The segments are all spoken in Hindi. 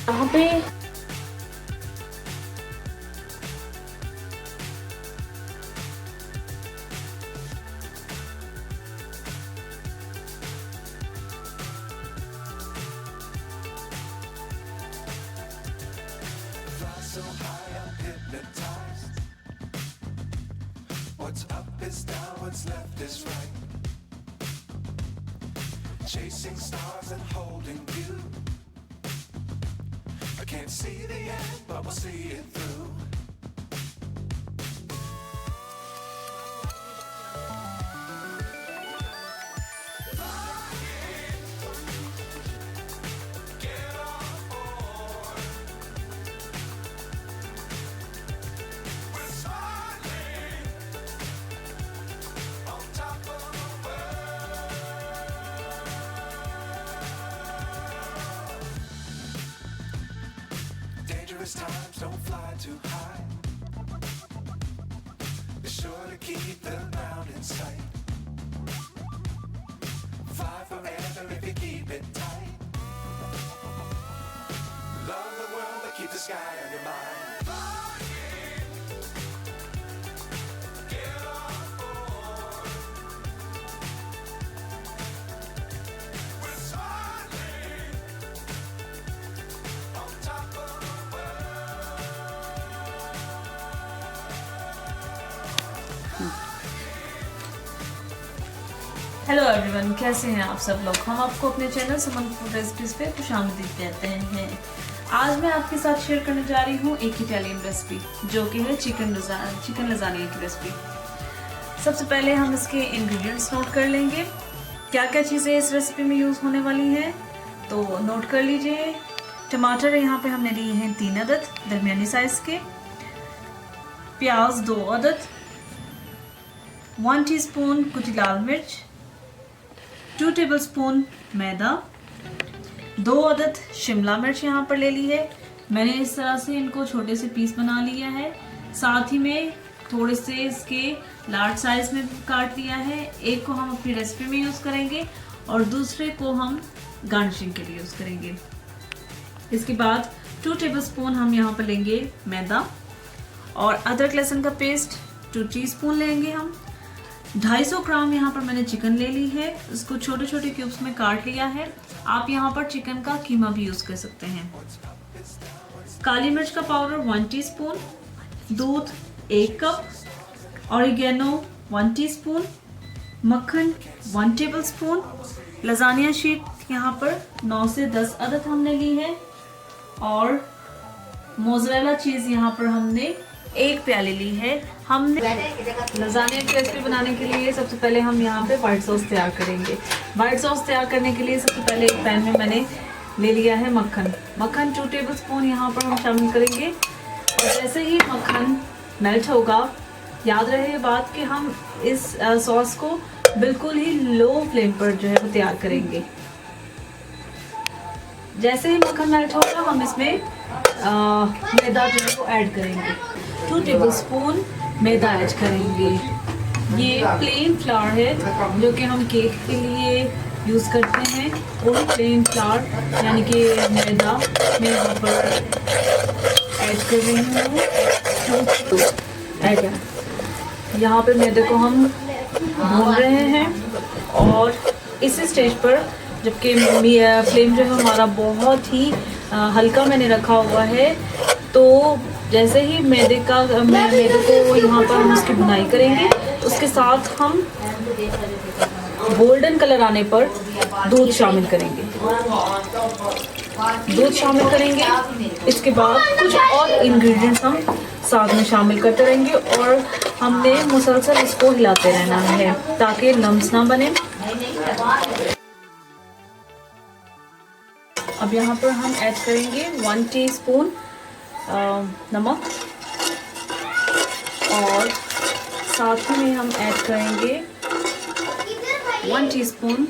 यहाँ पे So high, I'm hypnotized. What's up is down, what's left is right. Chasing stars and holding you. I can't see the end, but we'll see it through. Dangerous times don't fly too high. Be sure to keep the ground in sight. Fly forever if you keep it tight. Love the world, but keep the sky on your mind. Hello everyone, कैसे हैं आप सब लोग। हम आपको अपने चैनल सुमन फूड रेसिपीज पे खुशामदीद कहते हैं। आज मैं आपके साथ शेयर करने जा रही हूँ एक इटालियन रेसिपी, जो कि है चिकन लजानिया की रेसिपी। सबसे पहले हम इसके इंग्रेडिएंट्स नोट कर लेंगे, क्या क्या चीज़ें इस रेसिपी में यूज़ होने वाली हैं, तो नोट कर लीजिए। टमाटर यहाँ पे हमने लिए हैं 3 अदद दरमियानी साइज़ के, प्याज 2 अदद, 1 टीस्पून कुटी लाल मिर्च, 2 टेबलस्पून मैदा, 2 अदद शिमला मिर्च यहाँ पर ले ली है। मैंने इस तरह से इनको छोटे से पीस बना लिया है। साथ ही में थोड़े से इसके लार्ज साइज में काट लिया है। एक को हम अपनी रेसिपी में यूज़ करेंगे और दूसरे को हम गार्निशिंग के लिए यूज़ करेंगे। इसके बाद 2 टेबलस्पून हम यहाँ पर लेंगे मैदा, और अदरक लहसुन का पेस्ट 2 टीस्पून लेंगे हम। 250 ग्राम यहाँ पर मैंने चिकन ले ली है, इसको छोटे छोटे क्यूब्स में काट लिया है। आप यहाँ पर चिकन का कीमा भी यूज़ कर सकते हैं। काली मिर्च का पाउडर 1 टीस्पून, दूध 1 कप, ऑरिगेनो 1 टीस्पून, मक्खन 1 टेबलस्पून, लजानिया शीट यहाँ पर 9 से 10 अदद हमने ली है, और मोज़रेला चीज़ यहाँ पर हमने 1 प्याली ली है। हमने लजानिया की रेसिपी बनाने के लिए सबसे पहले हम यहाँ पे वाइट सॉस तैयार करेंगे। वाइट सॉस तैयार करने के लिए सबसे पहले एक पैन में मैंने ले लिया है मक्खन 2 टेबलस्पून यहाँ पर हम शामिल करेंगे। और जैसे ही मक्खन मेल्ट होगा, याद रहे बात कि हम इस सॉस को बिल्कुल ही लो फ्लेम पर जो है वो तैयार करेंगे। जैसे ही मक्खन मेल्ट होगा, हम इसमें मैदा जो है वो ऐड करेंगे। 2 टेबलस्पून मैदा ऐड करेंगे। ये प्लेन फ्लावर है जो कि हम केक के लिए यूज़ करते हैं, और प्लेन फ्लावर यानी कि मैदा मैं यहाँ पर ऐड कर रही हूँ। यहाँ पे मैदे को हम भून रहे हैं, और इस स्टेज पर जबकि फ्लेम जो है हमारा बहुत ही हल्का मैंने रखा हुआ है, तो जैसे ही मैदे को यहाँ पर हम उसकी भुनाई करेंगे, उसके साथ हम गोल्डन कलर आने पर दूध शामिल करेंगे। इसके बाद कुछ और इंग्रेडिएंट्स हम साथ में शामिल करते रहेंगे, और हमने मुसलसल इसको हिलाते रहना है ताकि लम्स ना बने। अब यहाँ पर हम ऐड करेंगे 1 टीस्पून नमक, और साथ में हम ऐड करेंगे 1 टीस्पून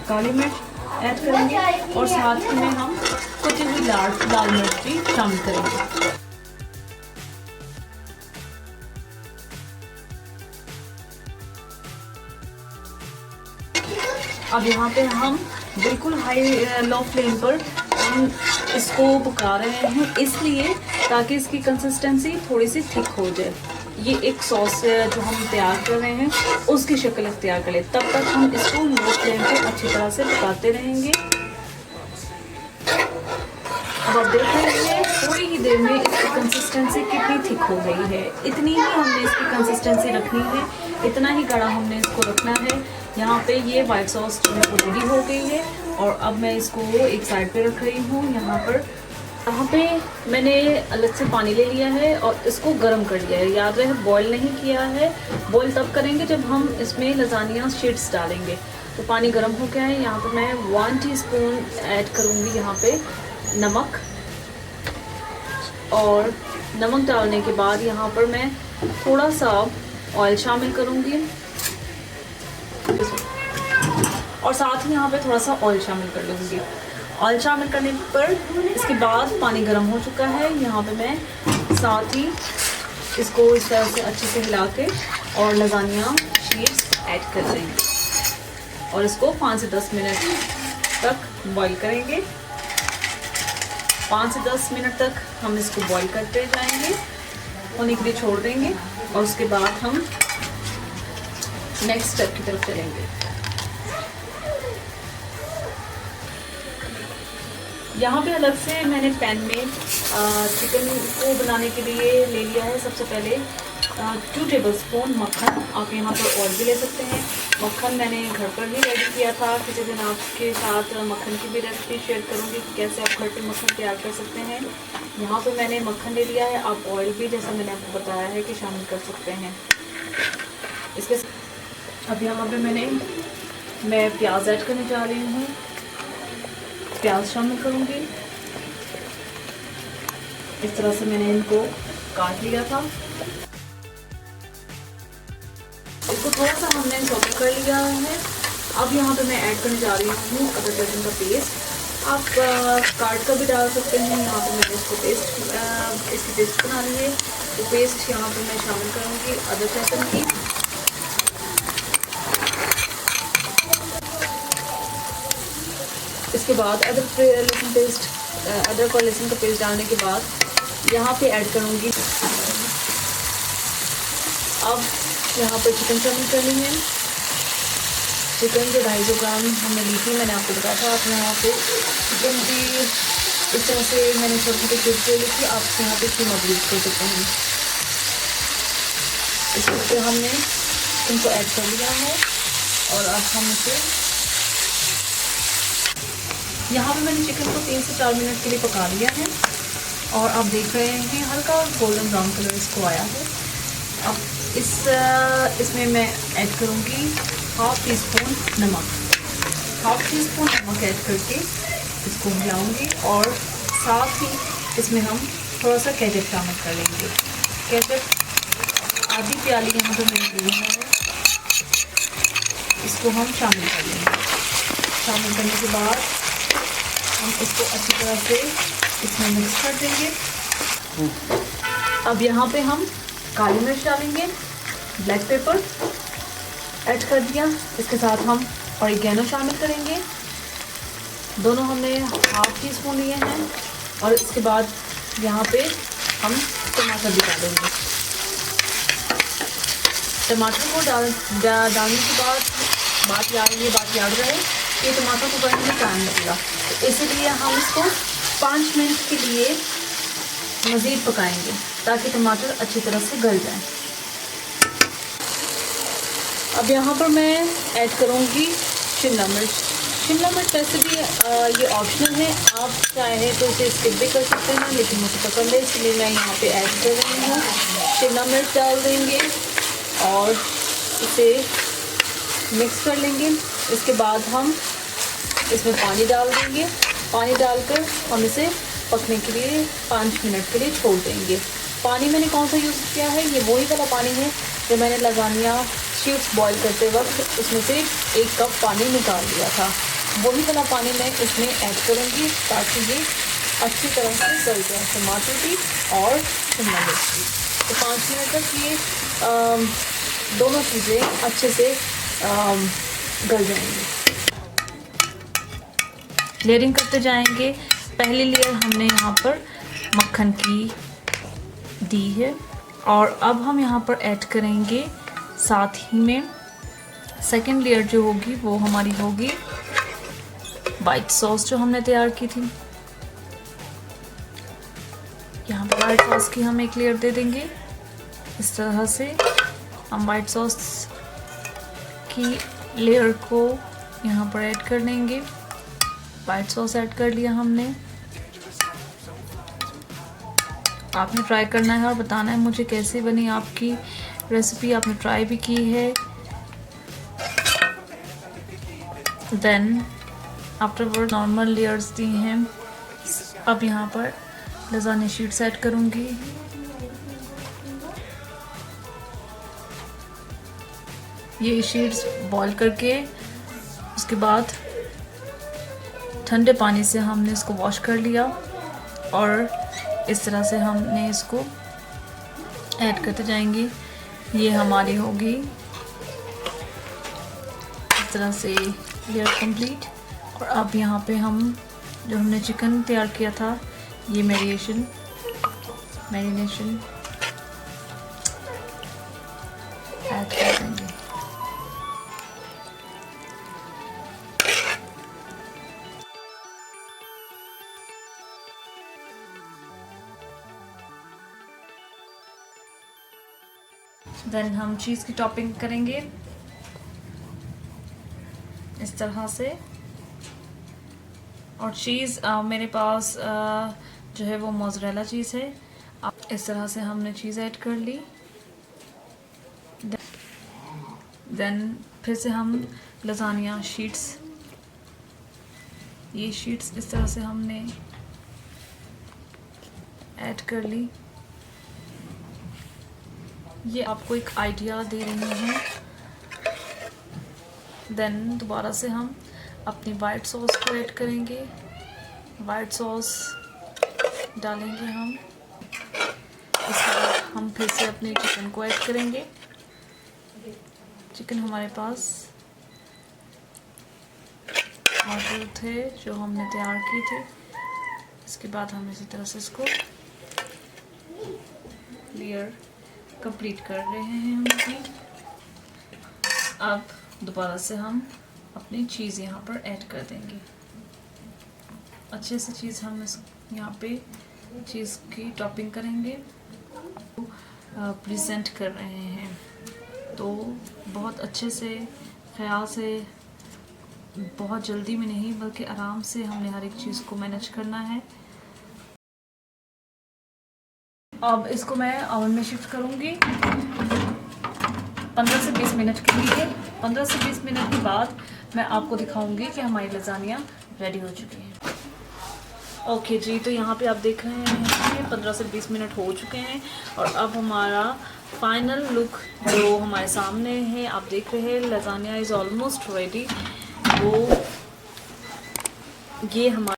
काली मिर्च ऐड करेंगे, और साथ में हम कुटी हुई लाल मिर्च भी शामिल करेंगे। अब यहाँ पे हम बिल्कुल लो फ्लेम पर हम इसको पका रहे हैं, इसलिए ताकि इसकी कंसिस्टेंसी थोड़ी सी थिक हो जाए। ये एक सॉस जो हम तैयार कर रहे हैं उसकी शक्ल इख्तियार कर ले, तब तक हम इसको लो फ्लेम पे अच्छी तरह से पकाते रहेंगे। अब आप देख रहे हैं थोड़ी ही देर में इसकी कंसिस्टेंसी कितनी थिक हो गई है। इतनी ही हमने इसकी कंसिस्टेंसी रखनी है, इतना ही गाढ़ा हमने इसको रखना है। यहाँ पे ये वाइट सॉस जो है वो रेडी हो गई है और अब मैं इसको एक साइड पे रख रही हूँ। यहाँ पे मैंने अलग से पानी ले लिया है और इसको गर्म कर लिया है। याद रहे बॉईल नहीं किया है, बॉईल तब करेंगे जब हम इसमें लजानिया शीट्स डालेंगे। तो पानी गर्म हो गया है। यहाँ पे मैं 1 टीस्पून ऐड करूँगी यहाँ पे नमक, और नमक डालने के बाद यहाँ पर मैं थोड़ा सा ऑयल शामिल करूँगी और साथ ही यहाँ पे थोड़ा सा ऑयल शामिल कर लूँगी। ऑयल शामिल करने पर इसके बाद पानी गर्म हो चुका है। यहाँ पे मैं साथ ही इसको इस तरह से अच्छे से हिला के और लजानिया शीट्स ऐड कर देंगे और इसको 5 से 10 मिनट तक बॉईल करेंगे। 5 से 10 मिनट तक हम इसको बॉईल करते जाएंगे, होने के लिए छोड़ देंगे और उसके बाद हम नेक्स्ट स्टेप की तरफ चलेंगे। यहाँ पे अलग से मैंने पैन में चिकन को बनाने के लिए ले लिया है। सबसे पहले 2 टेबलस्पून मक्खन, आप यहाँ पर ऑयल भी ले सकते हैं। मक्खन मैंने घर पर ही रेडी किया था। किसी दिन आपके साथ मक्खन की भी रेसिपी शेयर करूँगी कि कैसे आप घर पे मक्खन तैयार कर सकते हैं। यहाँ पे मैंने मक्खन ले लिया है। आप ऑयल भी जैसा मैंने आपको बताया है कि शामिल कर सकते हैं इसके। अब यहाँ पे मैं प्याज ऐड करने जा रही हूँ। प्याज शामिल करूँगी। इस तरह से मैंने इनको काट लिया था। इसको थोड़ा सा हमने सॉटे कर लिया है। अब यहाँ पे मैं ऐड करने जा रही हूँ अदरक लहसुन का पेस्ट। आप काट कर भी डाल सकते हैं। यहाँ पे मैंने इसकी पेस्ट बना ली है। तो पेस्ट यहाँ पे मैं शामिल करूँगी अदरक लहसुन की। इसके बाद अदरक और लहसुन का पेस्ट डालने के बाद यहाँ पे ऐड करूँगी। अब यहाँ पर चिकन शामिल करनी है। चिकन जो 250 ग्राम हमने ली थी, मैंने आपको बताया था। आप यहाँ पे चिकन की इस तरह से मैंने छोटे छोटे क्यूब्स ले ली थी। आप यहाँ पे कीमा भी यूज़ कर सकते हैं। इस पर हमने इनको ऐड कर लिया है और अब हम इसे यहाँ पे मैंने चिकन को 3 से 4 मिनट के लिए पका लिया है और आप देख रहे हैं हल्का गोल्डन ब्राउन कलर इसको आया है। अब इसमें मैं ऐड करूँगी 1/2 टीस्पून नमक। 1/2 टीस्पून नमक ऐड करके इसको मिलाऊंगी और साथ ही इसमें हम थोड़ा सा केचप शामिल कर लेंगे। केचप आधी प्याली यहाँ पर मैंने ली है, इसको हम शामिल कर लेंगे। शामिल करने के बाद हम इसको अच्छी तरह से इसमें मिक्स कर देंगे। अब यहाँ पे हम काली मिर्च डालेंगे, ब्लैक पेपर ऐड कर दिया। इसके साथ हम ऑरिगेनो शामिल करेंगे। दोनों हमने 1/2 टीस्पून लिए हैं और इसके बाद यहाँ पे हम टमाटर भी डालेंगे। टमाटर को डालने के बाद बात याद रहे कि टमाटर को बनने में टाइम लगेगा, तो इसीलिए हम इसको 5 मिनट के लिए मज़ीद पकाएंगे ताकि टमाटर अच्छी तरह से गल जाए। अब यहाँ पर मैं ऐड करूँगी शिमला मिर्च। शिमला मिर्च वैसे भी ये ऑप्शनल है, आप चाहे तो इसे स्किप भी कर सकते हैं, लेकिन मुझे पसंद है इसलिए मैं यहाँ पे ऐड कर रही हूँ। शिमला मिर्च डाल देंगे और इसे मिक्स कर लेंगे। इसके बाद हम इसमें पानी डाल देंगे। पानी डालकर हम इसे पकने के लिए 5 मिनट के लिए छोड़ देंगे। पानी मैंने कौन सा यूज़ किया है, ये वही वाला पानी है जो मैंने लजानिया शीट्स बॉईल करते वक्त उसमें से 1 कप पानी निकाल लिया था। वही वाला पानी मैं इसमें ऐड करूँगी ताकि ये अच्छी तरह से गल जाए, टमाटर भी और शिमला मिर्च भी। तो 5 मिनट तक ये दोनों चीज़ें अच्छे से गल जाएंगी। लेयरिंग करते जाएंगे। पहली लेयर हमने यहाँ पर मक्खन की दी है और अब हम यहाँ पर ऐड करेंगे साथ ही में सेकेंड लेयर जो होगी वो हमारी होगी वाइट सॉस जो हमने तैयार की थी। यहाँ पर वाइट सॉस की हम एक लेयर दे देंगे। इस तरह से हम वाइट सॉस की लेयर को यहाँ पर ऐड कर देंगे। वाइट सॉस ऐड कर लिया हमने। आपने ट्राई करना है और बताना है मुझे कैसी बनी आपकी रेसिपी, आपने ट्राई भी की है। देन आफ्टरवर्ड नॉर्मल लेयर्स दी हैं। अब यहाँ पर लज़ानिया शीट्स ऐड करूँगी। ये शीट्स बॉईल करके उसके बाद ठंडे पानी से हमने इसको वॉश कर लिया और इस तरह से हमने इसको ऐड करते जाएंगे। ये हमारी होगी इस तरह से लेयर कंप्लीट। और अब यहाँ पे हम जो हमने चिकन तैयार किया था ये मैरिनेशन ऐड कर देंगे। देन हम चीज़ की टॉपिंग करेंगे इस तरह से। और चीज़ मेरे पास जो है वो मोज़रेला चीज़ है। इस तरह से हमने चीज़ ऐड कर ली। देन फिर से हम लज़ानिया शीट्स, ये शीट्स इस तरह से हमने ऐड कर ली। ये आपको एक आइडिया दे रही हैं। देन दोबारा से हम अपनी वाइट सॉस को ऐड करेंगे। वाइट सॉस डालेंगे हम। इसके बाद हम फिर से अपने चिकन को ऐड करेंगे। चिकन हमारे पास मौजूद थे जो हमने तैयार की थी। इसके बाद हम इसी तरह से इसको लेयर कंप्लीट कर रहे हैं हम अपनी। अब दोबारा से हम अपनी चीज़ यहाँ पर ऐड कर देंगे। अच्छे से चीज़ हम इस यहाँ पे चीज़ की टॉपिंग करेंगे। प्रेजेंट कर रहे हैं तो बहुत अच्छे से, ख्याल से, बहुत जल्दी में नहीं बल्कि आराम से हमने हर एक चीज़ को मैनेज करना है। अब इसको मैं ओवन में शिफ्ट करूँगी 15 से 20 मिनट के लिए। 15 से 20 मिनट के बाद मैं आपको दिखाऊंगी कि हमारी लज़ानिया रेडी हो चुकी है। ओके जी, तो यहाँ पे आप देख रहे हैं 15 से 20 मिनट हो चुके हैं और अब हमारा फाइनल लुक जो हमारे सामने है आप देख रहे हैं। Lasagna is almost ready. वो ये हमारा